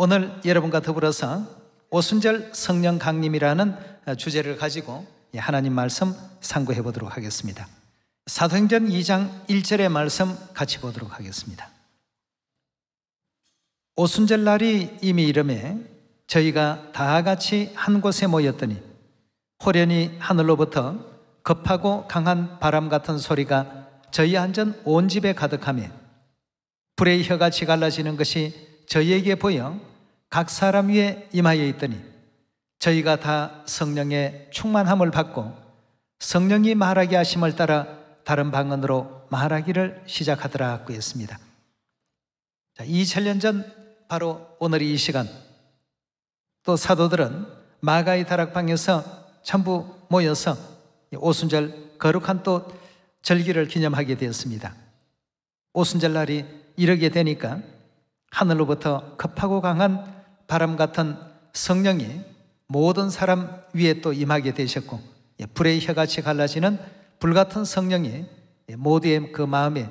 오늘 여러분과 더불어서 오순절 성령 강림이라는 주제를 가지고 하나님 말씀 상고해 보도록 하겠습니다. 사도행전 2장 1절의 말씀 같이 보도록 하겠습니다. 오순절 날이 이미 이름에 저희가 다 같이 한 곳에 모였더니 호련히 하늘로부터 급하고 강한 바람 같은 소리가 저희 앉은 온 집에 가득하며 불의 혀같이 갈라지는 것이 저희에게 보여 각 사람 위에 임하여 있더니 저희가 다 성령의 충만함을 받고 성령이 말하게 하심을 따라 다른 방언으로 말하기를 시작하더라고 했습니다. 2000년 전 바로 오늘 이 시간 또 사도들은 마가의 다락방에서 전부 모여서 오순절 거룩한 또 절기를 기념하게 되었습니다. 오순절 날이 이르게 되니까 하늘로부터 급하고 강한 바람 같은 성령이 모든 사람 위에 또 임하게 되셨고 불의 혀같이 갈라지는 불같은 성령이 모두의 그 마음에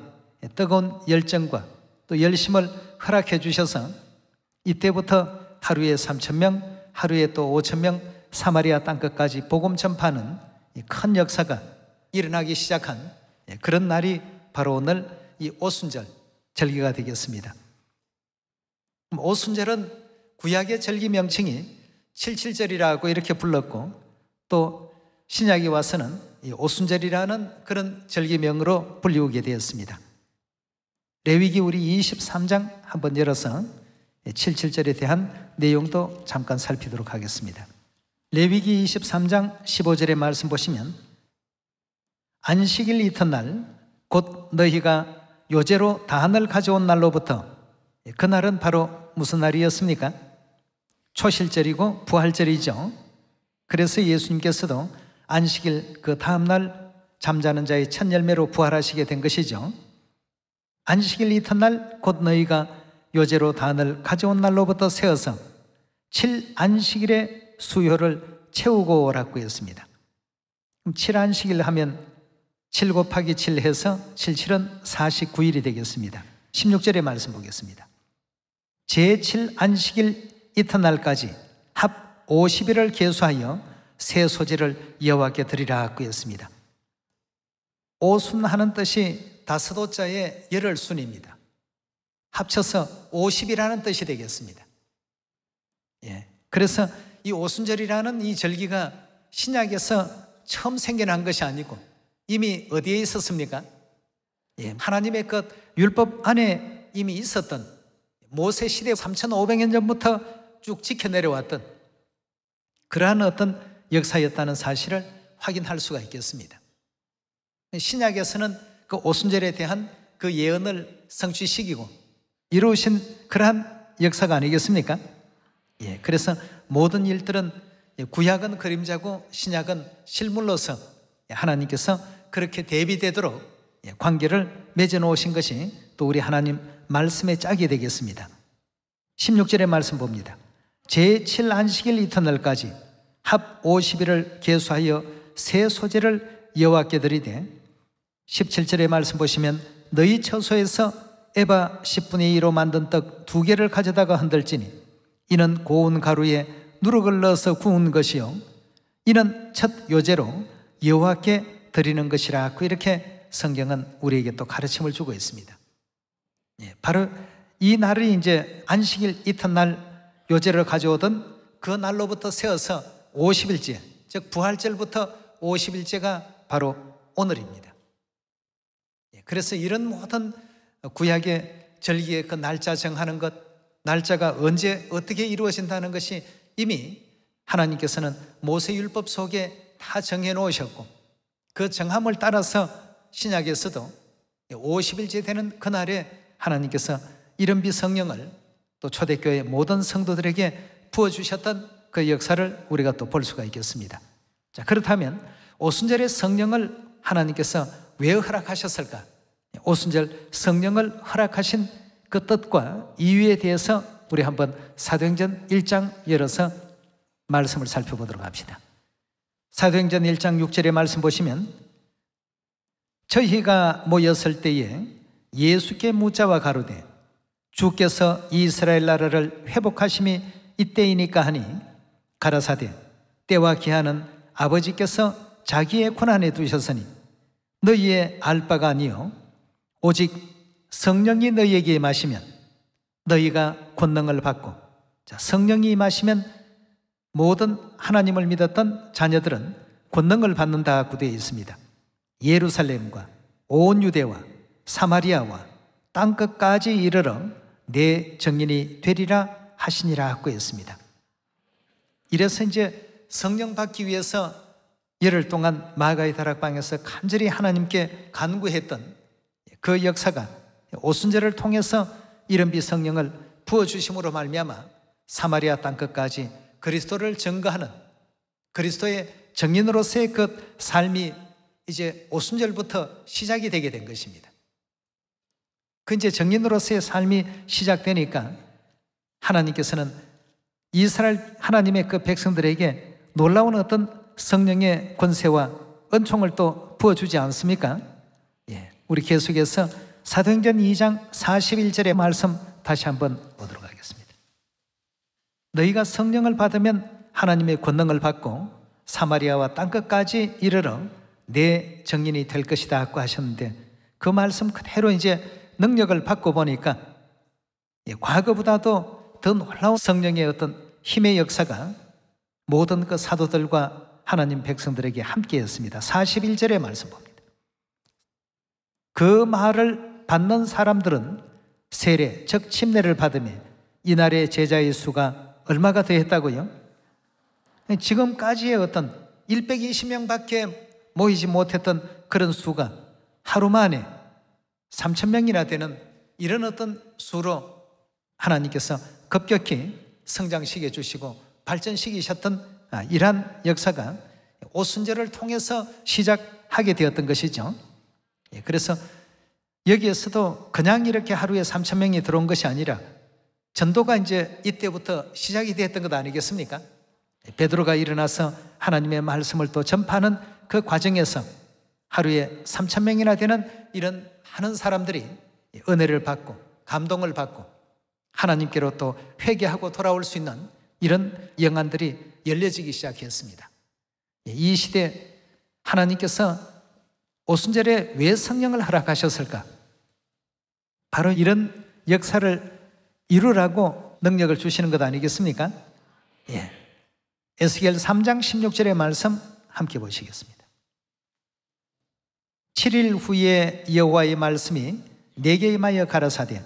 뜨거운 열정과 또 열심을 허락해 주셔서 이때부터 하루에 3,000명, 하루에 또 5,000명 사마리아 땅끝까지 복음 전파하는 큰 역사가 일어나기 시작한 그런 날이 바로 오늘 이 오순절 절기가 되겠습니다. 오순절은 구약의 절기 명칭이 77절이라고 이렇게 불렀고 또 신약에 와서는 이 오순절이라는 그런 절기명으로 불리우게 되었습니다. 레위기 우리 23장 한번 열어서 77절에 대한 내용도 잠깐 살피도록 하겠습니다. 레위기 23장 15절의 말씀 보시면 안식일 이튿날 곧 너희가 요제로 단을 가져온 날로부터 그날은 바로 무슨 날이었습니까? 초실절이고 부활절이죠. 그래서 예수님께서도 안식일 그 다음날 잠자는 자의 첫 열매로 부활하시게 된 것이죠. 안식일 이튿날 곧 너희가 요제로 단을 가져온 날로부터 세어서 7안식일의 수요를 채우고 오라고 했습니다. 그럼 7안식일 하면 7 곱하기 7 해서 77은 49일이 되겠습니다. 16절의 말씀 보겠습니다. 제7안식일 이튿날까지 합 50일을 계수하여 새 소재를 여호와께 드리라고 했습니다. 오순하는 뜻이 다섯오자의 열흘순입니다. 합쳐서 50이라는 뜻이 되겠습니다. 그래서 이 오순절이라는 이 절기가 신약에서 처음 생겨난 것이 아니고 이미 어디에 있었습니까? 하나님의 그 율법 안에 이미 있었던 모세 시대 3,500년 전부터 쭉 지켜내려왔던 그러한 어떤 역사였다는 사실을 확인할 수가 있겠습니다. 신약에서는 그 오순절에 대한 그 예언을 성취시키고 이루신 그러한 역사가 아니겠습니까? 그래서 모든 일들은 구약은 그림자고 신약은 실물로서 하나님께서 그렇게 대비되도록 관계를 맺어놓으신 것이 또 우리 하나님 말씀의 짝이 되겠습니다. 16절의 말씀 봅니다. 제7안식일 이튿날까지 합 50일을 계수하여 새 소재를 여호와께 드리되 17절의 말씀 보시면 너희 처소에서 에바 10분의 2로 만든 떡 2개를 가져다가 흔들지니 이는 고운 가루에 누룩을 넣어서 구운 것이요 이는 첫 요제로 여호와께 드리는 것이라고 이렇게 성경은 우리에게 또 가르침을 주고 있습니다. 바로 이 날이 이제 안식일 이튿날 요제를 가져오던 그 날로부터 세어서 50일째, 즉 부활절부터 50일째가 바로 오늘입니다. 그래서 이런 모든 구약의 절기의 그 날짜 정하는 것, 날짜가 언제 어떻게 이루어진다는 것이 이미 하나님께서는 모세율법 속에 다 정해 놓으셨고 그 정함을 따라서 신약에서도 50일째 되는 그날에 하나님께서 이른비 성령을 또 초대교회 모든 성도들에게 부어주셨던 그 역사를 우리가 또 볼 수가 있겠습니다. 자, 그렇다면 오순절의 성령을 하나님께서 왜 허락하셨을까? 오순절 성령을 허락하신 그 뜻과 이유에 대해서 우리 한번 사도행전 1장 열어서 말씀을 살펴보도록 합시다. 사도행전 1장 6절의 말씀 보시면 저희가 모였을 때에 예수께 묻자와 가로되 주께서 이스라엘 나라를 회복하심이 이때이니까 하니 가라사대 때와 기한은 아버지께서 자기의 권한에 두셨으니 너희의 알 바가 아니요 오직 성령이 너희에게 임하시면 너희가 권능을 받고, 성령이 임하시면 모든 하나님을 믿었던 자녀들은 권능을 받는다고 되어 있습니다. 예루살렘과 온 유대와 사마리아와 땅끝까지 이르러 내 증인이 되리라 하시니라 하고 했습니다. 이래서 이제 성령 받기 위해서 열흘 동안 마가의 다락방에서 간절히 하나님께 간구했던 그 역사가 오순절을 통해서 이른비 성령을 부어주심으로 말미암아 사마리아 땅끝까지 그리스도를 증거하는 그리스도의 증인으로서의 그 삶이 이제 오순절부터 시작이 되게 된 것입니다. 그 이제 증인으로서의 삶이 시작되니까 하나님께서는 이스라엘 하나님의 그 백성들에게 놀라운 어떤 성령의 권세와 은총을 또 부어주지 않습니까? 우리 계속해서 사도행전 2장 41절의 말씀 다시 한번 보도록 하겠습니다. 너희가 성령을 받으면 하나님의 권능을 받고 사마리아와 땅끝까지 이르러 내 증인이 될 것이다 하고 하셨는데, 그 말씀 그대로 이제 능력을 받고 보니까 과거보다도 더 놀라운 성령의 어떤 힘의 역사가 모든 그 사도들과 하나님 백성들에게 함께했습니다. 41절의 말씀 봅니다. 그 말을 받는 사람들은 세례, 즉 침례를 받으며 이날의 제자의 수가 얼마가 되었다고요? 지금까지의 어떤 120명밖에 모이지 못했던 그런 수가 하루 만에 3,000명이나 되는 이런 어떤 수로 하나님께서 급격히 성장시켜 주시고 발전시키셨던 이러한 역사가 오순절을 통해서 시작하게 되었던 것이죠. 그래서 여기에서도 그냥 이렇게 하루에 3,000명이 들어온 것이 아니라 전도가 이제 이때부터 시작이 되었던 것 아니겠습니까? 베드로가 일어나서 하나님의 말씀을 또 전파하는 그 과정에서 하루에 3,000명이나 되는 이런 많은 사람들이 은혜를 받고 감동을 받고 하나님께로 또 회개하고 돌아올 수 있는 이런 영안들이 열려지기 시작했습니다. 이 시대 하나님께서 오순절에 왜 성령을 허락하셨을까? 바로 이런 역사를 이루라고 능력을 주시는 것 아니겠습니까? 에스겔 3장 16절의 말씀 함께 보시겠습니다. 7일 후에 여호와의 말씀이 내게 임하여 가라사대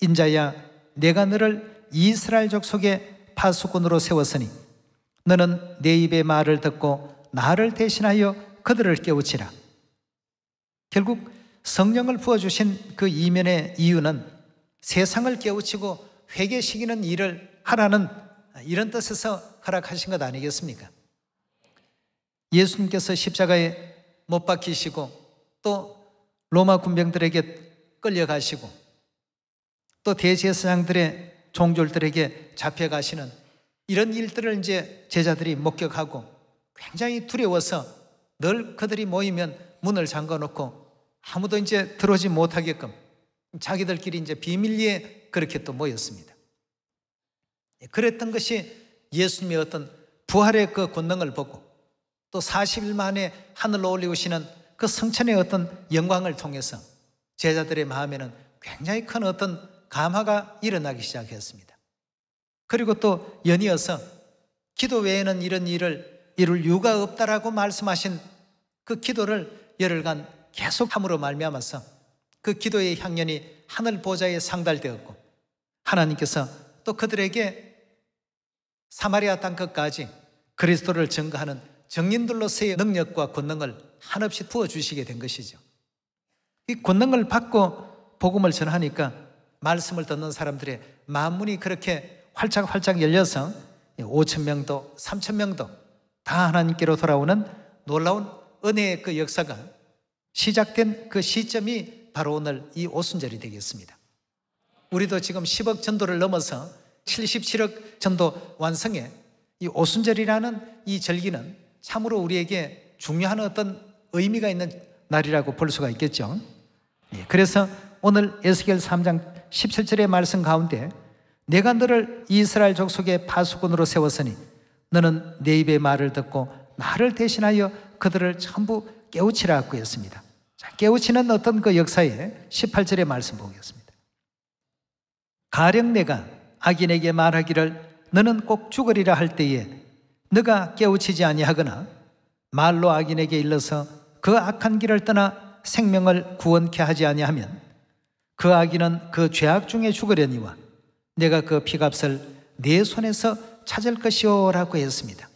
인자야 내가 너를 이스라엘 족속의 파수꾼으로 세웠으니 너는 내 입의 말을 듣고 나를 대신하여 그들을 깨우치라. 결국 성령을 부어주신 그 이면의 이유는 세상을 깨우치고 회개시키는 일을 하라는 이런 뜻에서 허락하신 것 아니겠습니까? 예수님께서 십자가에 못 박히시고 또 로마 군병들에게 끌려가시고 또 대제사장들의 종졸들에게 잡혀가시는 이런 일들을 이제 제자들이 목격하고 굉장히 두려워서 늘 그들이 모이면 문을 잠궈놓고 아무도 이제 들어오지 못하게끔 자기들끼리 이제 비밀리에 그렇게 또 모였습니다. 그랬던 것이 예수님의 어떤 부활의 그 권능을 보고 또 40일 만에 하늘로 올리우시는 그 성천의 어떤 영광을 통해서 제자들의 마음에는 굉장히 큰 어떤 감화가 일어나기 시작했습니다. 그리고 또 연이어서 기도 외에는 이런 일을 이룰 이유가 없다라고 말씀하신 그 기도를 열흘간 계속 함으로 말미암아서 그 기도의 향연이 하늘 보좌에 상달되었고 하나님께서 또 그들에게 사마리아 땅끝까지 그리스도를 증거하는 증인들로서의 능력과 권능을 한없이 부어주시게 된 것이죠. 이 권능을 받고 복음을 전하니까 말씀을 듣는 사람들의 만문이 그렇게 활짝활짝 열려서 5,000명도 3,000명도 다 하나님께로 돌아오는 놀라운 은혜의 그 역사가 시작된 그 시점이 바로 오늘 이 오순절이 되겠습니다. 우리도 지금 10억 전도를 넘어서 77억 전도 완성에 이 오순절이라는 이 절기는 참으로 우리에게 중요한 어떤 의미가 있는 날이라고 볼 수가 있겠죠. 그래서 오늘 에스겔 3장 17절의 말씀 가운데 내가 너를 이스라엘 족속의 파수꾼으로 세웠으니 너는 내 입의 말을 듣고 나를 대신하여 그들을 전부 깨우치라고 했습니다. 자, 깨우치는 어떤 그 역사에 18절의 말씀 보겠습니다. 가령 내가 악인에게 말하기를 너는 꼭 죽으리라 할 때에 너가 깨우치지 아니하거나 말로 악인에게 일러서 그 악한 길을 떠나 생명을 구원케 하지 아니하면 그 악인은 그 죄악 중에 죽으려니와 내가 그 피값을 내 손에서 찾을 것이오라고 했습니다.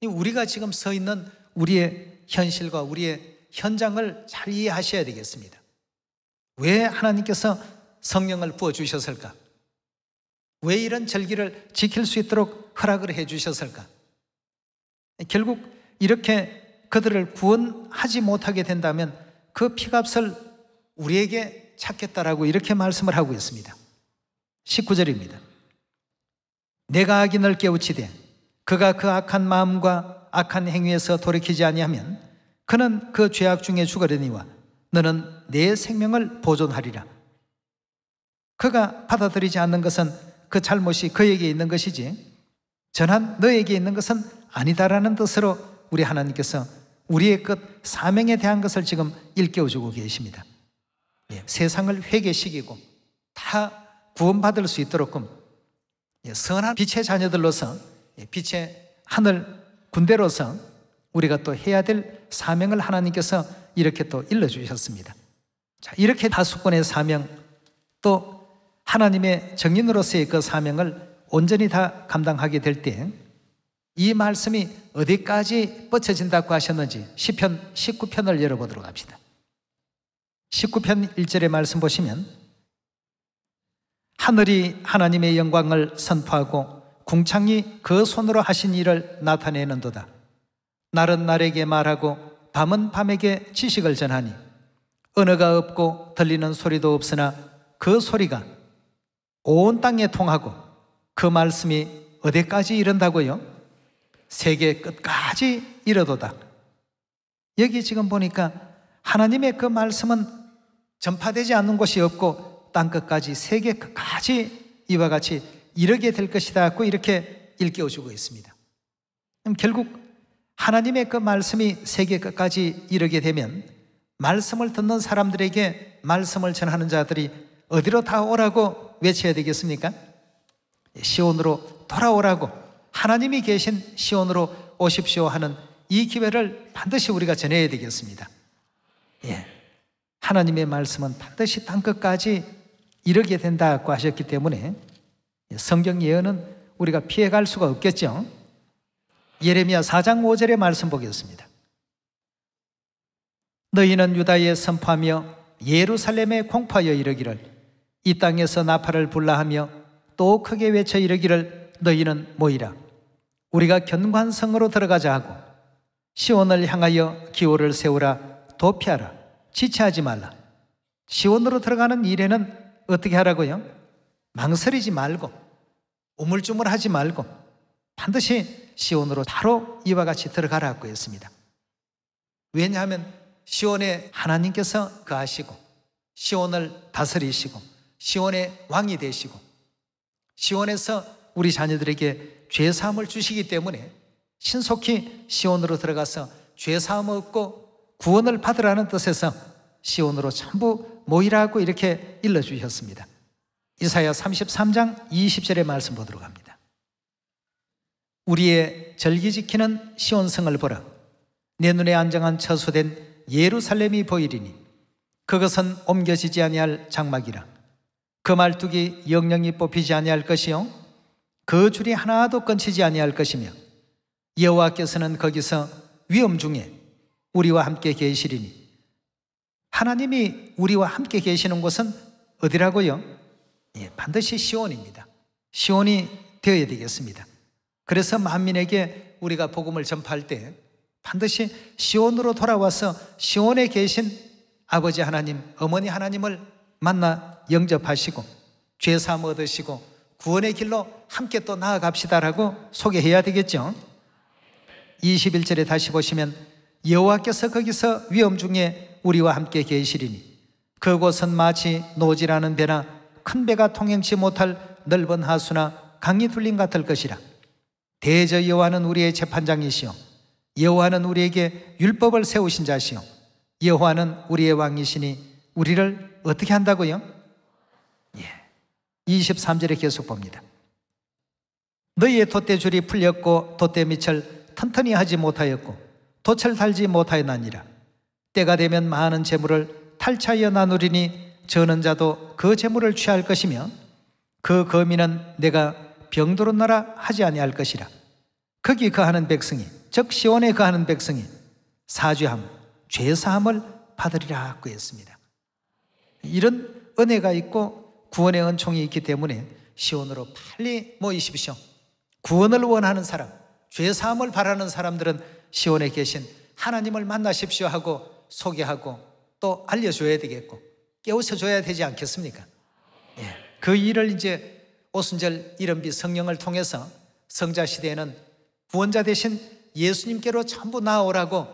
우리가 지금 서 있는 우리의 현실과 우리의 현장을 잘 이해하셔야 되겠습니다. 왜 하나님께서 성령을 부어주셨을까? 왜 이런 절기를 지킬 수 있도록 허락을 해주셨을까? 결국 이렇게 그들을 구원하지 못하게 된다면 그 피값을 우리에게 찾겠다라고 이렇게 말씀을 하고 있습니다. 19절입니다. 내가 악인을 깨우치되 그가 그 악한 마음과 악한 행위에서 돌이키지 아니하면 그는 그 죄악 중에 죽으려니와 너는 내 생명을 보존하리라. 그가 받아들이지 않는 것은 그 잘못이 그에게 있는 것이지 전한 너에게 있는 것은 아니다라는 뜻으로 우리 하나님께서 우리의 끝 사명에 대한 것을 지금 일깨워주고 계십니다. 세상을 회개시키고 다 구원받을 수 있도록끔 선한 빛의 자녀들로서 빛의 하늘 군대로서 우리가 또 해야 될 사명을 하나님께서 이렇게 또 일러주셨습니다. 자, 이렇게 다수권의 사명 또 하나님의 정인으로서의 그 사명을 온전히 다 감당하게 될 때 이 말씀이 어디까지 뻗쳐진다고 하셨는지 시편 19편을 열어보도록 합시다. 19편 1절의 말씀 보시면 하늘이 하나님의 영광을 선포하고 궁창이 그 손으로 하신 일을 나타내는도다. 날은 날에게 말하고 밤은 밤에게 지식을 전하니 언어가 없고 들리는 소리도 없으나 그 소리가 온 땅에 통하고 그 말씀이 어디까지 이른다고요? 세계 끝까지 이르도다. 여기 지금 보니까 하나님의 그 말씀은 전파되지 않는 곳이 없고 땅끝까지 세계 끝까지 이와 같이 이르게 될 것이다 고 이렇게 일깨워주고 있습니다. 그럼 결국 하나님의 그 말씀이 세계 끝까지 이르게 되면 말씀을 듣는 사람들에게 말씀을 전하는 자들이 어디로 다 오라고 외쳐야 되겠습니까? 시온으로 돌아오라고, 하나님이 계신 시온으로 오십시오 하는 이 기회를 반드시 우리가 전해야 되겠습니다. 하나님의 말씀은 반드시 땅끝까지 이르게 된다고 하셨기 때문에 성경 예언은 우리가 피해갈 수가 없겠죠. 예레미야 4장 5절의 말씀 보겠습니다. 너희는 유다에 선포하며 예루살렘에 공포하여 이르기를 이 땅에서 나팔을 불라하며 또 크게 외쳐 이르기를 너희는 모이라. 우리가 견관성으로 들어가자 하고 시온을 향하여 기호를 세우라. 도피하라. 지체하지 말라. 시온으로 들어가는 일에는 어떻게 하라고요? 망설이지 말고 우물쭈물하지 말고 반드시 시온으로 바로 이와 같이 들어가라고 했습니다. 왜냐하면 시온에 하나님께서 거하시고 시온을 다스리시고 시온의 왕이 되시고 시온에서 우리 자녀들에게 죄사함을 주시기 때문에 신속히 시온으로 들어가서 죄사함 얻고 구원을 받으라는 뜻에서 시온으로 전부 모이라고 이렇게 일러주셨습니다. 이사야 33장 20절의 말씀 보도록 합니다. 우리의 절기 지키는 시온성을 보라. 내 눈에 안정한 처소된 예루살렘이 보이리니 그것은 옮겨지지 아니할 장막이라. 그 말뚝이 영영이 뽑히지 아니할 것이요 그 줄이 하나도 끊치지 아니할 것이며 여호와께서는 거기서 위엄 중에 우리와 함께 계시리니. 하나님이 우리와 함께 계시는 곳은 어디라고요? 반드시 시온입니다. 시온이 되어야 되겠습니다. 그래서 만민에게 우리가 복음을 전파할 때 반드시 시온으로 돌아와서 시온에 계신 아버지 하나님, 어머니 하나님을 만나 영접하시고 죄사함 얻으시고 구원의 길로 함께 또 나아갑시다라고 소개해야 되겠죠. 21절에 다시 보시면 여호와께서 거기서 위엄 중에 우리와 함께 계시리니 그곳은 마치 노지라는 배나 큰 배가 통행치 못할 넓은 하수나 강이 둘림 같을 것이라. 대저 여호와는 우리의 재판장이시요 여호와는 우리에게 율법을 세우신 자시요 여호와는 우리의 왕이시니 우리를 어떻게 한다고요? 23절에 계속 봅니다. 너희의 돛대줄이 풀렸고 돛대밑을 튼튼히 하지 못하였고 돛을 달지 못하였나니라. 때가 되면 많은 재물을 탈취하여 나누리니 저는 자도 그 재물을 취할 것이며 그 거민은 내가 병도로 나라 하지 아니할 것이라. 거기 거하는 백성이 즉 시온에 거하는 백성이 사죄함 죄사함을 받으리라 그랬습니다. 이런 은혜가 있고 구원의 은총이 있기 때문에 시온으로 빨리 모이십시오. 구원을 원하는 사람, 죄사함을 바라는 사람들은 시온에 계신 하나님을 만나십시오 하고 소개하고 또 알려줘야 되겠고 깨우쳐줘야 되지 않겠습니까? 그 일을 이제 오순절 이른비 성령을 통해서 성자 시대에는 구원자 되신 예수님께로 전부 나아오라고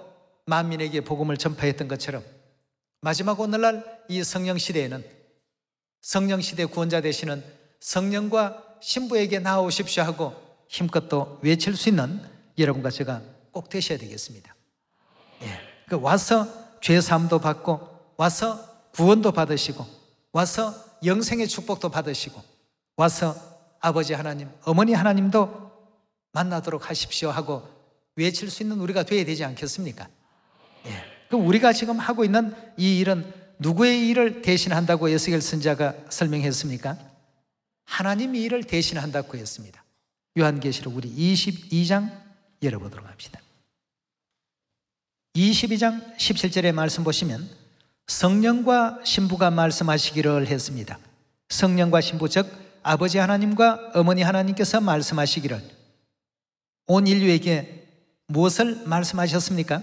만민에게 복음을 전파했던 것처럼 마지막 오늘날 이 성령 시대에는 성령 시대 구원자 되시는 성령과 신부에게 나아오십시오 하고 힘껏 또 외칠 수 있는 여러분과 제가 꼭 되셔야 되겠습니다. 와서 죄사함도 받고 와서 구원도 받으시고 와서 영생의 축복도 받으시고 와서 아버지 하나님, 어머니 하나님도 만나도록 하십시오 하고 외칠 수 있는 우리가 되어야 되지 않겠습니까? 그럼 우리가 지금 하고 있는 이 일은 누구의 일을 대신한다고 에스겔 선지자가 설명했습니까? 하나님의 일을 대신한다고 했습니다. 요한계시록 우리 22장 열어보도록 합시다. 22장 17절의 말씀 보시면 성령과 신부가 말씀하시기를 했습니다. 성령과 신부 즉 아버지 하나님과 어머니 하나님께서 말씀하시기를 온 인류에게 무엇을 말씀하셨습니까?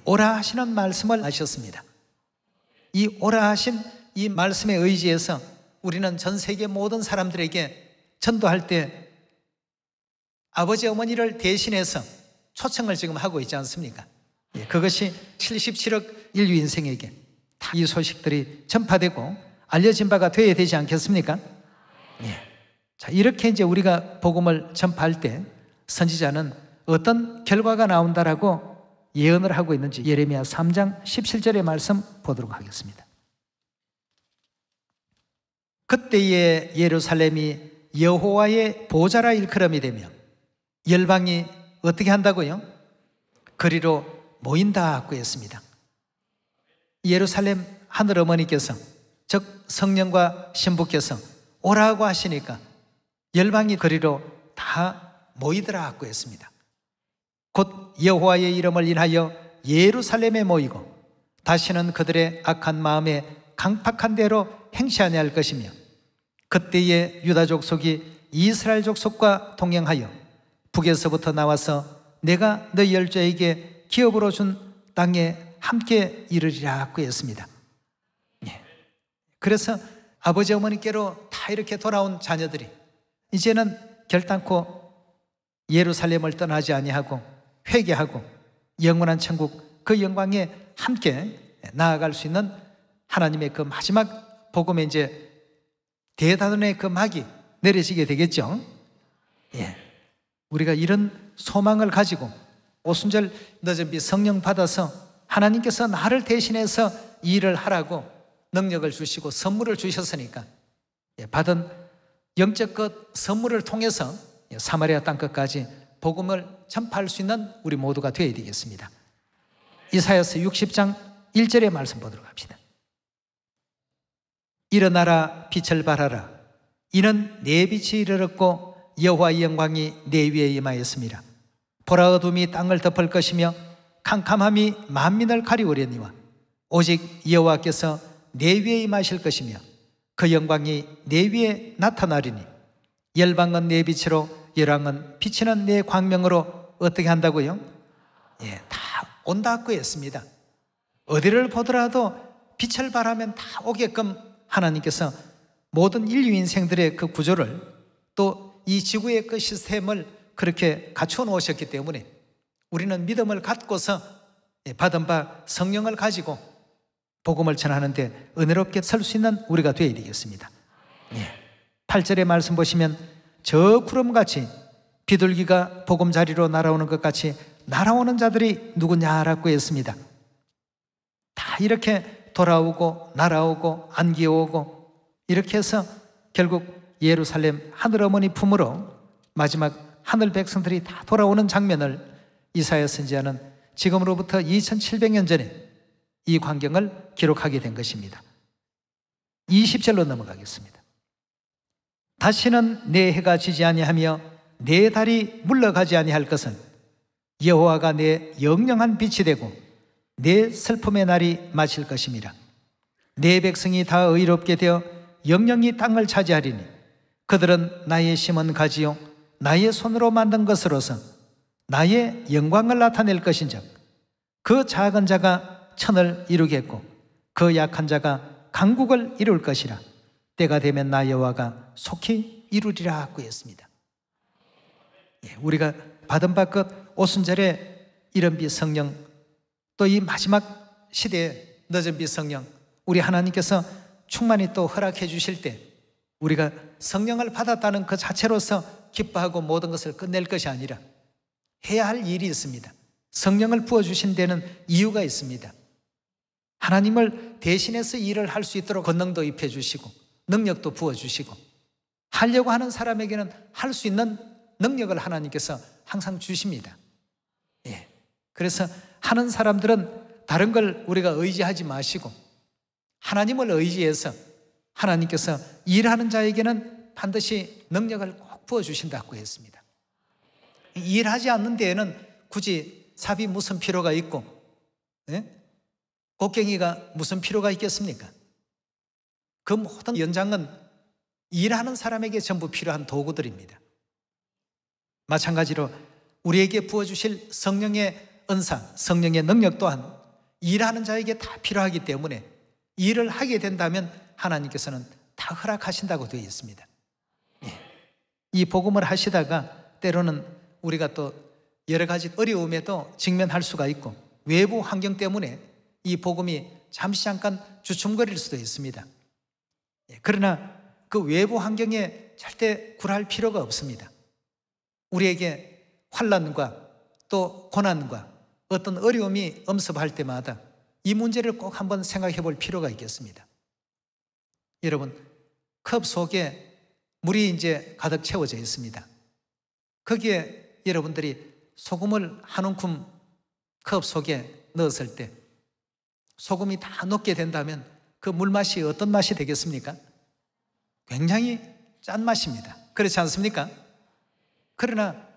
오라 하시는 말씀을 하셨습니다. 이 오라 하신 이 말씀에 의지해서 우리는 전 세계 모든 사람들에게 전도할 때 아버지 어머니를 대신해서 초청을 지금 하고 있지 않습니까? 그것이 77억 인류 인생에게 다 이 소식들이 전파되고 알려진 바가 되어야 되지 않겠습니까? 자, 이렇게 이제 우리가 복음을 전파할 때 선지자는 어떤 결과가 나온다라고 예언을 하고 있는지 예레미야 3장 17절의 말씀 보도록 하겠습니다. 그때에 예루살렘이 여호와의 보좌라 일컬음이 되며 열방이 어떻게 한다고요? 그리로 모인다고 했습니다. 예루살렘 하늘어머니께서 즉 성령과 신부께서 오라고 하시니까 열방이 그리로 다 모이더라고 했습니다. 곧 여호와의 이름을 인하여 예루살렘에 모이고 다시는 그들의 악한 마음에 강팍한 대로 행치 아니할 것이며 그때에 유다 족속이 이스라엘 족속과 동행하여 북에서부터 나와서 내가 너희 열조에게 기업으로 준 땅에 함께 이르리라고 했습니다. 그래서 아버지 어머니께로 다 이렇게 돌아온 자녀들이 이제는 결단코 예루살렘을 떠나지 아니하고 회개하고 영원한 천국 그 영광에 함께 나아갈 수 있는 하나님의 그 마지막 복음의 이제 대단원의 그 막이 내려지게 되겠죠. 우리가 이런 소망을 가지고 오순절 늦은비 성령 받아서 하나님께서 나를 대신해서 이 일을 하라고 능력을 주시고 선물을 주셨으니까 받은 영적 것 선물을 통해서 사마리아 땅끝까지 복음을 전파할 수 있는 우리 모두가 되어야 되겠습니다. 이사야서 60장 1절의 말씀 보도록 합시다. 일어나라 빛을 발하라 이는 내 빛이 이르렀고 여호와의 영광이 내 위에 임하였습니다. 보라 어둠이 땅을 덮을 것이며 캄캄함이 만민을 가리우려니와 오직 여호와께서 내 위에 임하실 것이며 그 영광이 내 위에 나타나리니 열방은 내 빛으로 열왕은 비치는 내 광명으로 어떻게 한다고요? 다 온다고 했습니다. 어디를 보더라도 빛을 발하면 다 오게끔 하나님께서 모든 인류 인생들의 그 구조를 또 이 지구의 그 시스템을 그렇게 갖추어 놓으셨기 때문에 우리는 믿음을 갖고서 받은 바 성령을 가지고 복음을 전하는데 은혜롭게 설 수 있는 우리가 되어야 되겠습니다. 8절의 말씀 보시면 저 구름같이 비둘기가 보금자리로 날아오는 것 같이 날아오는 자들이 누구냐라고 했습니다. 다 이렇게 돌아오고 날아오고 안기오고 이렇게 해서 결국 예루살렘 하늘어머니 품으로 마지막 하늘 백성들이 다 돌아오는 장면을 이사야 선지자는 지금으로부터 2700년 전에 이 광경을 기록하게 된 것입니다. 20절로 넘어가겠습니다. 다시는 내 해가 지지 아니하며 내 달이 물러가지 아니할 것은 여호와가 내 영영한 빛이 되고 내 슬픔의 날이 마칠 것임이라. 내 백성이 다 의롭게 되어 영영이 땅을 차지하리니 그들은 나의 심은 가지요 나의 손으로 만든 것으로서 나의 영광을 나타낼 것인즉 그 작은 자가 천을 이루겠고 그 약한 자가 강국을 이룰 것이라. 때가 되면 나 여호와가 속히 이루리라 하고 했습니다. 우리가 받은 바 끝 오순절에 이른빛 성령, 또 이 마지막 시대에 늦은빛 성령, 우리 하나님께서 충만히 또 허락해 주실 때 우리가 성령을 받았다는 그 자체로서 기뻐하고 모든 것을 끝낼 것이 아니라 해야 할 일이 있습니다. 성령을 부어주신 데는 이유가 있습니다. 하나님을 대신해서 일을 할 수 있도록 권능도 입혀 주시고 능력도 부어주시고 하려고 하는 사람에게는 할 수 있는 능력을 하나님께서 항상 주십니다. 그래서 하는 사람들은 다른 걸 우리가 의지하지 마시고 하나님을 의지해서 하나님께서 일하는 자에게는 반드시 능력을 꼭 부어주신다고 했습니다. 일하지 않는 데에는 굳이 삽이 무슨 필요가 있고 곡괭이가 무슨 필요가 있겠습니까? 그 모든 연장은 일하는 사람에게 전부 필요한 도구들입니다. 마찬가지로 우리에게 부어주실 성령의 은사, 성령의 능력 또한 일하는 자에게 다 필요하기 때문에 일을 하게 된다면 하나님께서는 다 허락하신다고 되어 있습니다. 이 복음을 하시다가 때로는 우리가 또 여러 가지 어려움에도 직면할 수가 있고 외부 환경 때문에 이 복음이 잠시 잠깐 주춤거릴 수도 있습니다. 그러나 그 외부 환경에 절대 굴할 필요가 없습니다. 우리에게 환난과 또 고난과 어떤 어려움이 엄습할 때마다 이 문제를 꼭 한번 생각해 볼 필요가 있겠습니다. 여러분, 컵 속에 물이 이제 가득 채워져 있습니다. 거기에 여러분들이 소금을 한 움큼 컵 속에 넣었을 때 소금이 다 녹게 된다면 그 물맛이 어떤 맛이 되겠습니까? 굉장히 짠 맛입니다. 그렇지 않습니까? 그러나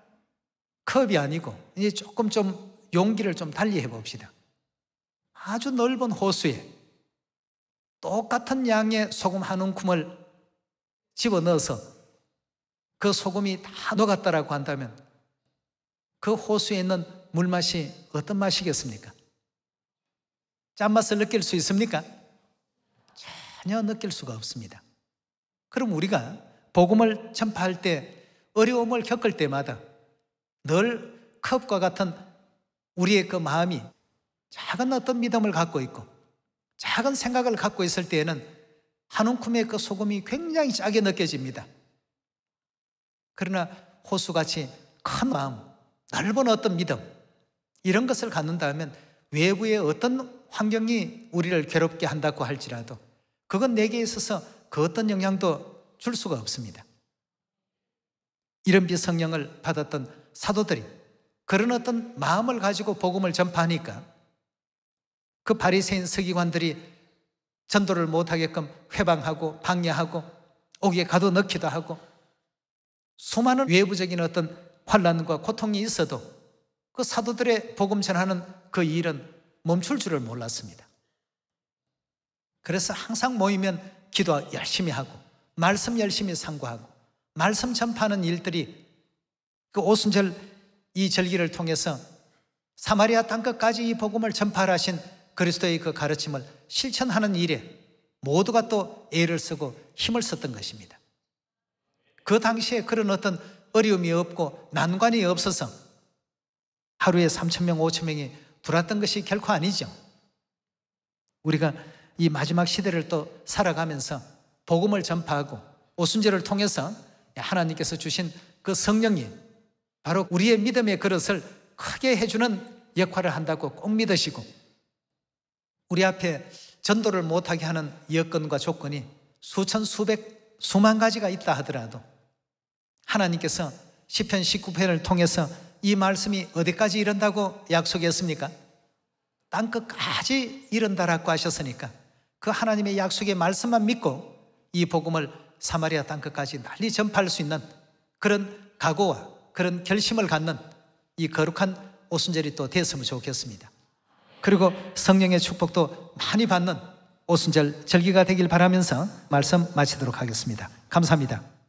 컵이 아니고 이제 조금 좀 용기를 좀 달리 해봅시다. 아주 넓은 호수에 똑같은 양의 소금 한 움큼을 집어넣어서 그 소금이 다 녹았다라고 한다면 그 호수에 있는 물맛이 어떤 맛이겠습니까? 짠맛을 느낄 수 있습니까? 전혀 느낄 수가 없습니다. 그럼 우리가 복음을 전파할 때 어려움을 겪을 때마다 늘 컵과 같은 우리의 그 마음이 작은 어떤 믿음을 갖고 있고 작은 생각을 갖고 있을 때에는 한 움큼의 그 소금이 굉장히 짜게 느껴집니다. 그러나 호수같이 큰 마음, 넓은 어떤 믿음, 이런 것을 갖는다면 외부의 어떤 환경이 우리를 괴롭게 한다고 할지라도 그건 내게 있어서 그 어떤 영향도 줄 수가 없습니다. 이른빛 성령을 받았던 사도들이 그런 어떤 마음을 가지고 복음을 전파하니까 그 바리새인 서기관들이 전도를 못하게끔 회방하고 방해하고 옥에 가둬넣기도 하고 수많은 외부적인 어떤 환난과 고통이 있어도 그 사도들의 복음 전하는 그 일은 멈출 줄을 몰랐습니다. 그래서 항상 모이면 기도 열심히 하고 말씀 열심히 상고하고 말씀 전파하는 일들이 그 오순절 이 절기를 통해서 사마리아 땅끝까지 이 복음을 전파하신 그리스도의 그 가르침을 실천하는 일에 모두가 또 애를 쓰고 힘을 썼던 것입니다. 그 당시에 그런 어떤 어려움이 없고 난관이 없어서 하루에 3,000명, 5,000명이 들어왔던 것이 결코 아니죠. 우리가 이 마지막 시대를 또 살아가면서 복음을 전파하고 오순절을 통해서 하나님께서 주신 그 성령이 바로 우리의 믿음의 그릇을 크게 해주는 역할을 한다고 꼭 믿으시고, 우리 앞에 전도를 못하게 하는 여건과 조건이 수천 수백 수만 가지가 있다 하더라도 하나님께서 시편 19편을 통해서 이 말씀이 어디까지 이른다고 약속했습니까? 땅끝까지 이른다라고 하셨으니까 그 하나님의 약속의 말씀만 믿고 이 복음을 사마리아 땅끝까지 널리 전파할 수 있는 그런 각오와 그런 결심을 갖는 이 거룩한 오순절이 또 됐으면 좋겠습니다. 그리고 성령의 축복도 많이 받는 오순절 절기가 되길 바라면서 말씀 마치도록 하겠습니다. 감사합니다.